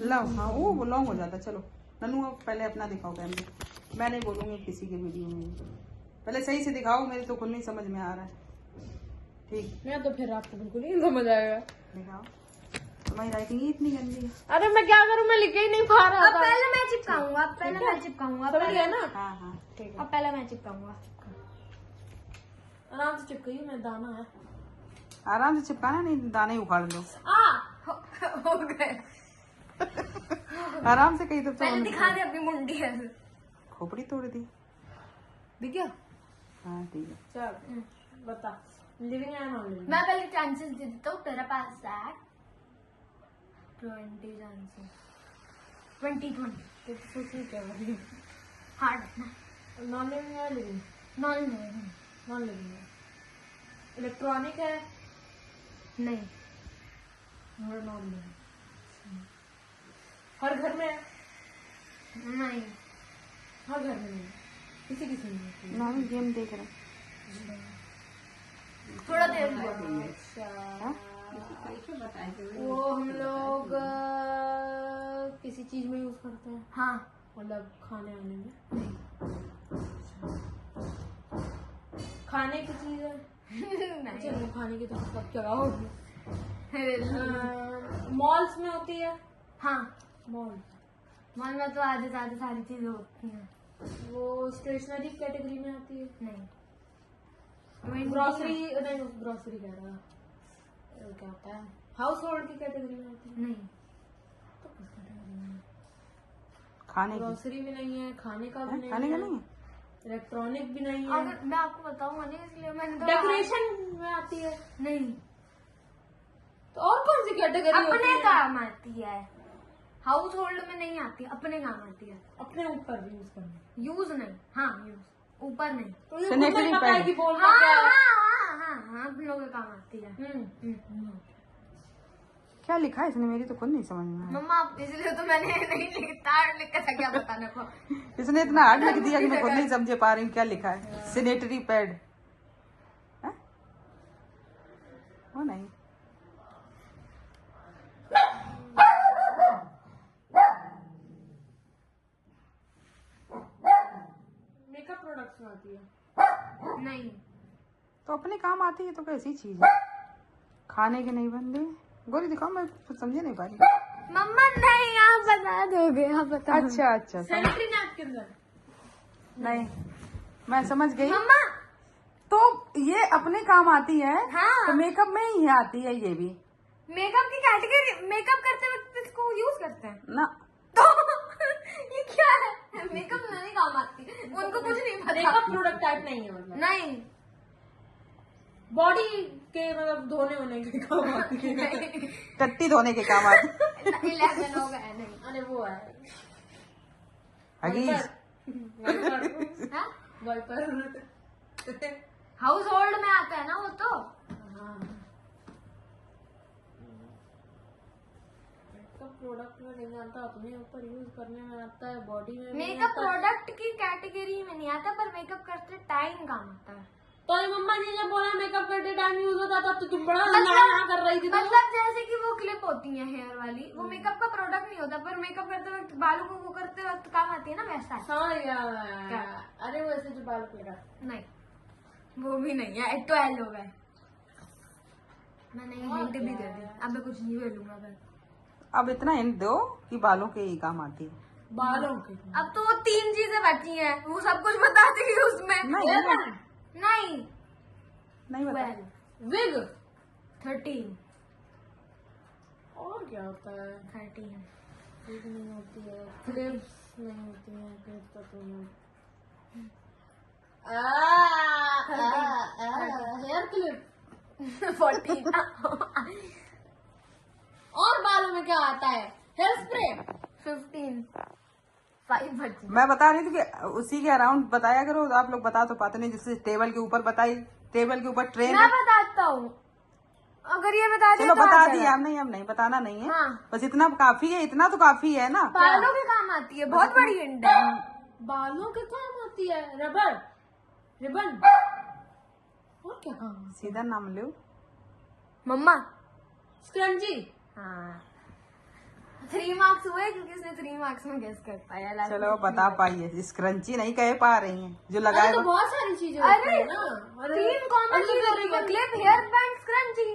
लो हाँ वो लॉन्ग हो जाता। चलो नन्नू अब पहले अपना दिखाओ कैमरे, मैं नहीं बोलूँगी किसी के वीडियो में, पहले सही से दिखाओ, मेरे तो खुद नहीं समझ में आ रहा है। ठीक मैं तो फिर आपको बिल्कुल नहीं समझ आएगा। दिखाओ, तुम्हारी राइटिंग ही इतनी गंदी है। अरे मैं क्या करूँ, मैं लिख ही नहीं पा रहा था। पहले मैं चिपकाऊंगा, पहले मैं चिपकाऊंगा, समझ गया ना? हाँ हाँ ठीक है। अब पहले मैं चिपकाऊंगा। आराम से चिपकाइए, मैं दाना है। आराम से चिपकाना, नहीं दाने उखाड़ दो। हो गए। आराम से कहीं तरफ पहले दिखा दे अपनी मुंडी है। खोपड़ी तोड़ दी। दिख गया? हाँ ठीक है। चल बता, लिविंग है नॉन लिविंग? मैं पहले चांसेस दे देता हूँ, तेरा पास है 20 चांसेस, 20 तो सोचिए क्या है। हार्ड नॉन लिविंग है लिविंग? नॉन नॉन लिविंग है। इलेक्ट्रॉनिक है? नहीं। और नॉन लिविंग। हर घर में है? नहीं। हर घर में नहीं, किसी किसी में होती है। ना गेम देख रहे थोड़ा देर अच्छा, वो हम लोग किसी चीज में यूज करते हैं? हाँ। मतलब खाने आने में? खाने की चीज है? नहीं। चलो खाने की तो सब जगह होगी। मॉल्स में होती है? हाँ, मॉल मॉल में तो आधे से आधे सारी चीजें होती हैं। वो स्टेशनरी कैटेगरी में आती है? नहीं। ग्रोसरी नहीं, ग्रोसरी कह रहा वो क्या होता है, हाउस होल्ड की कैटेगरी में आती है? नहीं। तो किस कैटेगरी में? खाने की। ग्रोसरी भी नहीं है, खाने का भी नहीं खाने का है, नहीं है। इलेक्ट्रॉनिक भी नहीं है। अगर मैं आपको बताऊंगा नहीं इसलिए मैंने तो डेकोरेशन में आती है? नहीं। तो और कौन सी कैटेगरी होती अपने है? काम आती है, हाउस होल्ड में नहीं आती, अपने काम आती है। अपने ऊपर यूज करने? यूज नहीं। हाँ यूज, ऊपर नहीं। तो ये Sanitary मुझे पता है pad। कि बोलना हाँ क्या है। हाँ हाँ हाँ, हम लोगों के काम आती है। क्या लिखा है इसने, मेरी तो खुद नहीं समझ में आया। मम्मा इसलिए तो मैंने नहीं लिखता, लिखा था क्या बताने को। इसने इतना हार्ड लिख दिया कि मैं खुद नहीं समझे पा रही हूँ क्या लिखा है। सैनिटरी पैड वो नहीं। मेकअप प्रोडक्ट्स में आती है? नहीं। तो अपने काम आती है तो कैसी चीज है। खाने के नहीं बंदे। गोरी दिखाओ, मैं कुछ समझे नहीं पा रही। मम्मा नहीं, आप बता दोगे, आप बता। अच्छा अच्छा सैनिटरी नैपकिन है? नहीं, मैं समझ गई। मम्मा तो ये अपने काम आती है। हाँ। तो मेकअप में ही आती है ये भी मेकअप की कैटेगरी, मेकअप करते वक्त इसको यूज करते हैं ना। तो ये क्या है, मेकअप में नहीं काम आती, उनको कुछ नहीं पता। मेकअप प्रोडक्ट टाइप नहीं है मतलब? नहीं। बॉडी के मतलब धोने होने के काम आती है? टट्टी धोने के काम आती है। 11 हो गए। नहीं। अरे वो है हगीज। हाँ? वाइपर। हाउस होल्ड में आता है ना वो तो। मेकअप प्रोडक्ट में नहीं आता, अपने ऊपर यूज करने में आता है, बॉडी में मेकअप प्रोडक्ट की कैटेगरी में नहीं आता, पर मेकअप करते टाइम काम आता है। तो ये मम्मा जी जब बोला मेकअप करते टाइम यूज होता था तो तुम बड़ा मतलब- ना कर रही थी। मतलब जैसे कि वो क्लिप होती है हेयर वाली, वो मेकअप का प्रोडक्ट नहीं होता, पर मेकअप करते वक्त बालों को वो करते वक्त काम आती है ना, वैसा। समझ गया। अरे वो ऐसे जो बाल पेड़ा? नहीं, वो भी नहीं है। 12 हो गए। मैंने हिंट भी दे दी, अब मैं कुछ नहीं बोलूंगा मैं। अब इतना हिंट दो कि बालों के ही काम आती है। बालों के? अब तो वो 3 चीजें बची हैं, वो सब कुछ बता देगी उसमें। नहीं नहीं बता। विग? 13। और क्या होता है? 13। विग नहीं होती है, क्लिप्स नहीं होती है, क्लिप्स तो तुम हेयर क्लिप। 14। और बालों में क्या आता है? Hair spray? 15। 5 बची। मैं बता रही थी कि उसी के अराउंड बताया करो, आप लोग बता तो पाते नहीं। जैसे टेबल के ऊपर बताई, टेबल के ऊपर ट्रेन। मैं बताता हूँ, अगर ये बता दिया चलो तो बता आ दिया। जाएगा। अब नहीं, अब नहीं बताना नहीं है। हाँ। बस इतना काफी है, इतना तो काफी है ना। बालों के काम आती है, बहुत बड़ी हिंट है। बालों के काम आती है? रबर, रिबन, और क्या काम? सीधा नाम लो। मम्मा। स्क्रंजी? हाँ। 3 मार्क्स हुए क्योंकि उसने 3 मार्क्स में गेस कर पाया। चलो बता पाइए, स्क्रंची नहीं कह पा रही हैं जो अरे लगाए तो बहुत सारी चीजें होती अरे है ना। अरे 3 कॉमन चीज होती है, clip, hair band, scrunchie.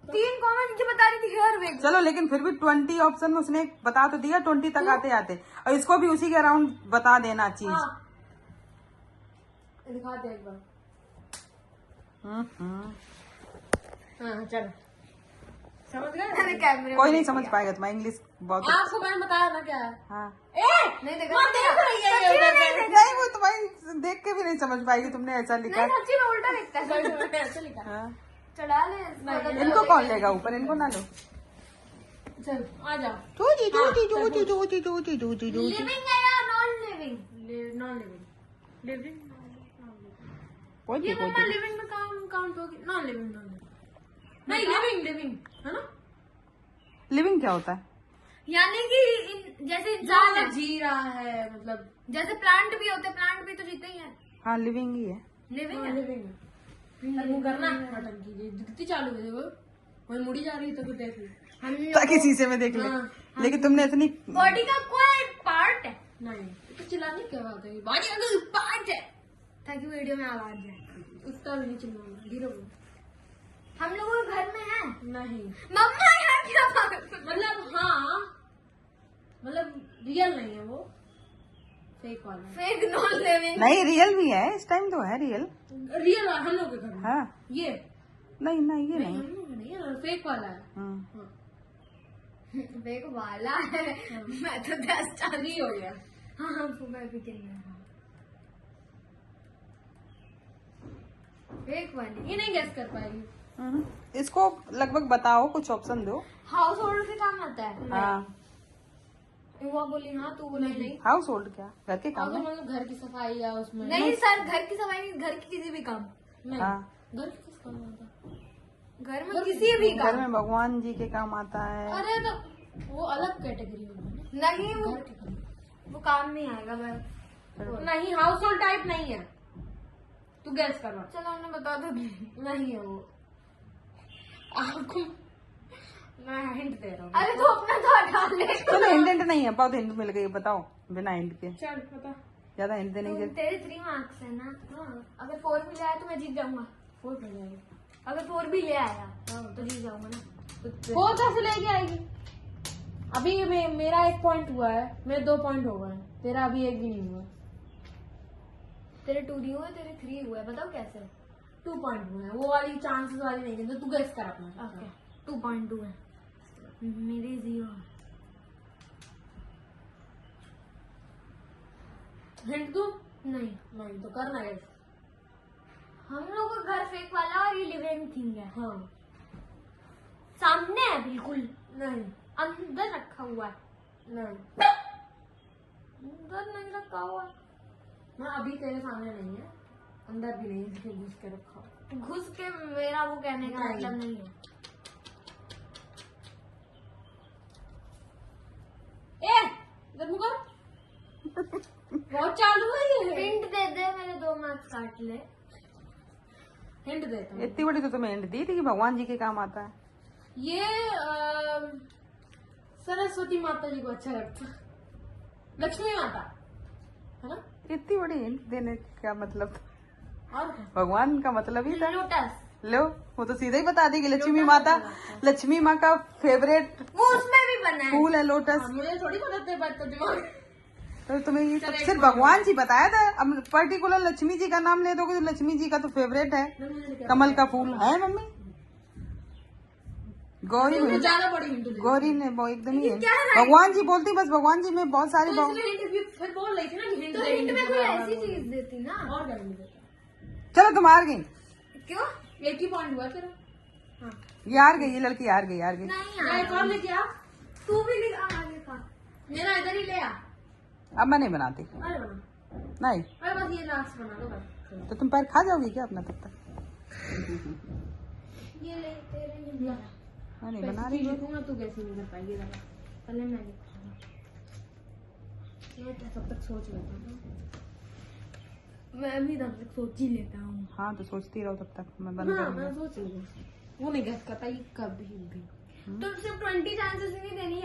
3 common चीजें बता रही थी, हेयर विग। चलो लेकिन फिर भी 20 ऑप्शन में उसने बता तो दिया, 20 तक आते आते, और इसको भी उसी के अराउंड बता देना चीज। हाँ दिखाते एक बार। हाँ चलो समझ गए। मैंने कैमरे कोई नहीं समझ पाएगा, तुम्हारा इंग्लिश बहुत आपको मैंने बताया ना क्या है। हाँ ए नहीं देखा, मैं देख रही है ये सच्ची में उधर नहीं से। देखा। नहीं, वो तुम्हारी देख के भी नहीं समझ पाएगी, तुमने ऐसा लिखा नहीं सच्ची में उल्टा लिखता है। मैंने ऐसे लिखा। हाँ। चढ़ा ले इनको कौन लेगा ऊपर, इनको ना लो। चल आ जाओ। लिविंग है या non living? Non living. Living कोई ये भी, कोई मम्मा भी। लिविंग में काउंट होगी। नॉन लिविंग नहीं, लिविंग लिविंग है ना। लिविंग क्या होता है? यानी कि जैसे इंसान ज्यादा है, जी रहा है मतलब। जैसे प्लांट भी होते, प्लांट भी तो जीते ही है। हाँ लिविंग ही है। लिविंग है। लिविंग है करना बटन कीजिए, दिखती चालू है देखो, वही मुड़ी जा रही है तो देख ली। हम ताकि शीशे में देख ले। हाँ, लेकिन तुमने इतनी बॉडी का कोई पार्ट है नहीं तो चिल्लाने क्या बात है, बॉडी का कोई पार्ट है। ताकि वीडियो में आवाज जाए। उतना भी नहीं चिल्लाना, धीरे बोलो। हम लोगों के घर में है। नहीं मम्मा यहाँ क्या बात? मतलब हाँ, मतलब रियल नहीं है वो, फेक वाला है। Fake non living. नहीं, रियल भी है, इस टाइम तो है रियल। रियल हम लोग के घर में हाँ ये नहीं नहीं, ये नहीं, नहीं। हम लोग नहीं है, फेक वाला है। हम्म। हाँ, फेक वाला है। मैं तो 10 चाली हो गया। हाँ हाँ सुबह भी कितना फेक वाली। ये नहीं गैस कर पाएगी। इसको लगभग बताओ, कुछ ऑप्शन दो। हाउस होल्ड के काम आता है। हाँ वो बोली हाँ, तू बोली नहीं। हाउस होल्ड क्या, घर के काम अगर है? मतलब घर की सफाई या उसमें नहीं सर, घर की सफाई नहीं, घर की किसी भी काम। नहीं, हाँ। घर की किस काम में आता है? घर में किसी भी घर काम। में भगवान जी के काम आता है। अरे तो वो अलग कैटेगरी होगी ना। नहीं वो घर के काम। वो काम नहीं आएगा। मैं नहीं, हाउस होल्ड टाइप नहीं है, तू गैस करवा। चलो उन्हें बता दो। नहीं है वो। आपको मैं हिंट दे रहा हूँ। अरे तो अपना तो हटा ले। चलो हिंट नहीं है, बहुत हिंट मिल गई, बताओ बिना हिंट के। चल बता। ज्यादा हिंट देने की। तेरे 3 मार्क्स है ना। अगर 4 भी ले आया तो मैं जीत जाऊंगा। 4 मिल जाएगी। अगर 4 भी ले आया तो जीत जाऊंगा ना। तो 4 कैसे लेके आएगी? अभी मेरा 1 पॉइंट हुआ है, मेरे 2 पॉइंट हो गए, तेरा अभी 1 भी नहीं हुआ। तेरे 2 नहीं हुए, तेरे 3 हुए। बताओ कैसे? 2 पॉइंट हुए हैं, वो वाली चांसेस वाली नहीं, तो तू गैस कर अपना। ओके 2.2 है मेरे 0। हिंट दू? नहीं, नहीं तो करना गैस। हम लोग का घर फेक वाला और ये लिविंग थिंग है। हाँ। सामने है बिल्कुल, नहीं अंदर रखा हुआ है। नहीं, अंदर नहीं रखा हुआ है। मैं अभी तेरे सामने नहीं है, अंदर भी नहीं है, जिसको घुस के रखा हो। घुस के मेरा वो कहने का नहीं। मतलब नहीं है। ए इधर मुँह कर। बहुत चालू है ये। हिंट दे दे, मेरे 2 मार्क्स काट ले। हिंट देता हूँ। इतनी बड़ी तो तुम्हें हिंट दी थी कि भगवान जी के काम आता है। ये सरस्वती माता जी को अच्छा लगता है, लक्ष्मी माता है ना। इतनी बड़ी हिंट देने का मतलब और क्या? भगवान का मतलब ही था। लोटस, लो, वो तो सीधा ही बता देगी, लक्ष्मी माता, लक्ष्मी माँ का फेवरेट वो उसमें भी बना है। फूल है लोटस। हाँ, मुझे थोड़ी पता थे, बात तो दिमाग। तो तुम्हें ये सब सिर्फ भगवान जी बताया था। अब पर्टिकुलर लक्ष्मी जी का नाम ले दोगे तो लक्ष्मी जी का तो फेवरेट है कमल का फूल है। मम्मी गौरी तो ज्यादा बड़ी हिंट दे। गौरी ने वो एकदम ही है। क्या है? भगवान जी बोलती, बस भगवान जी में बहुत सारी तो इसलिए हिंट भी फिर बोल रही थी ना कि हिंट तो दे, हिंट में कोई दे, ऐसी चीज देती ना। और क्या हिंट देता। चलो तुम हार गई, क्यों? 1 ही पॉइंट हुआ तेरा। हाँ, ये हार गई, ये लड़की हार गई, हार गई। नहीं मैं एक यार, और लेके आ, तू भी लिखा आगे का। मेरा इधर ही ले आ। अब मैं नहीं बनाती, अरे बना, नहीं अरे बस ये लास्ट बना दो बस। तो तुम पैर खा जाओगी क्या अपना तब तक? ये ले तेरे लिए। मैं नहीं बना पैसे रही। लिखूंगा तू कैसे नहीं कर पाएगी दादा, पहले मैं लिखूंगा। मैं तब तक सोच लेता हूँ। मैं भी तब तक सोच ही लेता हूँ। हाँ तो सोचती रहो तब तक, मैं बंद हाँ करूंगा। मैं सोच लूंगा, वो नहीं गैस कर पाई कभी भी। तो सिर्फ 20 चांसेस नहीं देनी